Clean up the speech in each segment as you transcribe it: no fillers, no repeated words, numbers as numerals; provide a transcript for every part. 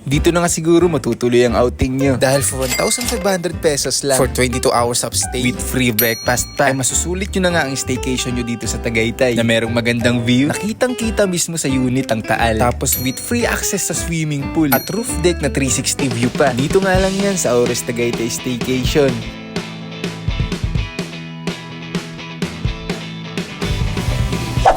Dito na nga siguro matutuloy ang outing nyo. Dahil for 1,500 pesos lang, for 22 hours of stay with free breakfast pa, ay masusulit nyo na nga ang staycation nyo dito sa Tagaytay na merong magandang view. Nakitang-kita mismo sa unit ang Taal. Tapos with free access sa swimming pool at roof deck na 360 view pa. Dito nga lang yan sa Ores Tagaytay Staycation.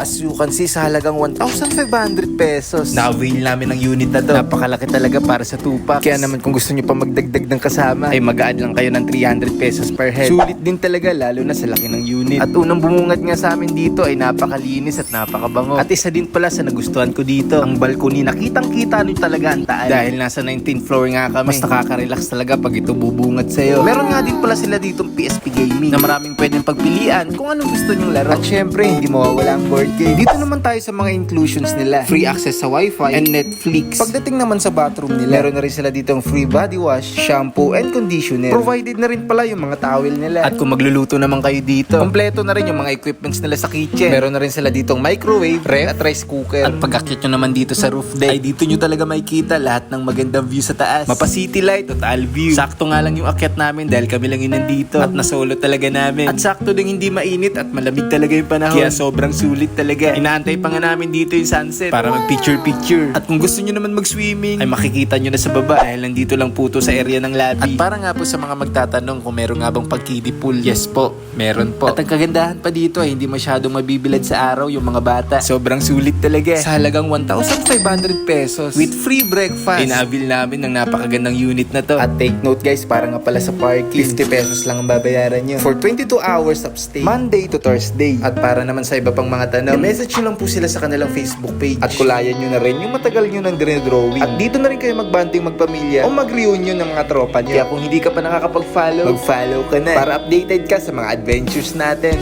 As you can see, sa halagang 1,500 pesos, na-avail namin ang unit na to. Napakalaki talaga para sa 2 packs. Kaya naman kung gusto nyo pa magdagdag ng kasama, ay mag-add lang kayo ng 300 pesos per head. Sulit din talaga, lalo na sa laki ng unit. At unang bumungad nga sa amin dito ay napakalinis at napakabango. At isa din pala sa nagustuhan ko dito, ang balcony, nakitang-kita nyo talaga ang Taal. Dahil nasa 19th floor nga kami, mas nakaka-relax talaga pag ito bubungad sa'yo. Meron nga din pala sila ditong PSP Gaming na maraming pwedeng pagpilian kung anong gusto nyong laro. At syempre, hindi mawawala ang board game. Dito naman tayo sa mga inclusions nila. Free access sa Wi-Fi and Netflix. Pagdating naman sa bathroom nila, meron na rin sila ditong free body wash, shampoo, and conditioner. Provided na rin pala yung mga towel nila. At kung magluluto naman kayo dito, kompleto na rin yung mga equipments nila sa kitchen. Meron na rin sila ditong microwave, ref, at rice cooker. At pag-akyat nyo naman dito sa roof deck, ay dito nyo talaga makikita lahat ng magandang view sa taas. Mapa city light o Taal view. Sakto nga lang yung akyat namin dahil kami lang yun nandito. At nasolo talaga namin. At sakto ding hindi mainit at malamig talaga yung panahon. Kaya sobrang sulit talaga. Inaantay pa nga namin dito yung sunset para mag-picture-picture. At kung gusto nyo naman mag-swimming, ay makikita nyo na sa baba dahil nandito lang po to sa area ng lobby. At para nga po sa mga magtatanong kung meron nga bang pag-kiddie pool, yes po, meron po. At ang kagandahan pa dito ay hindi masyadong mabibilad sa araw yung mga bata. Sobrang sulit talaga. Sa halagang 1,500 pesos with free breakfast, inaabil namin ng napakagandang unit na to. At take note guys, para nga pala sa parking, 50 pesos lang ang babayaran nyo for 22 hours of stay, Monday to Thursday. At para naman sa iba pang mga tanong, message nyo lang po sila sa kanilang Facebook page at kulayan nyo na rin yung matagal nyo ng dinedrawing. At dito na rin kayo magbanding magpamilya o mag-reunion ng mga tropa nyo. Kaya kung hindi ka pa nakakapag-follow, mag-follow ka na para updated ka sa mga adventures natin.